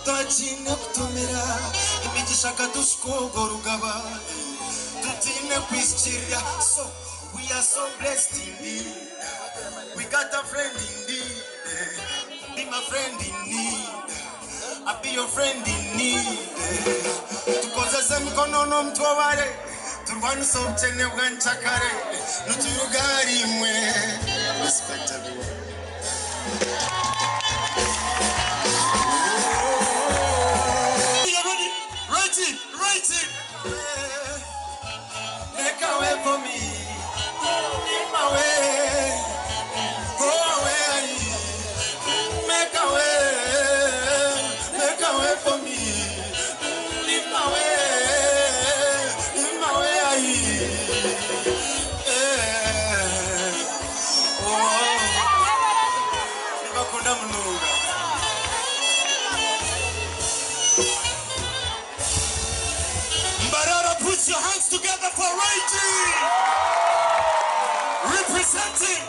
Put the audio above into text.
twakine kutumira imigisha kadushkogo rugaba tutine kwishyirira. So we are so blessed indeed. We got a friend indeed. Be my friend in need. I'll be your friend in need. Tukozeze mikono no mtwabare turwani sobchene bwanchakare nuturugari mwe. Respect everyone. Writing. Make a way for me. In my way. Go away. Make a way for me. In my way. Nibakunda mnuga. Mbarara, put your hands together for Ray G. Representing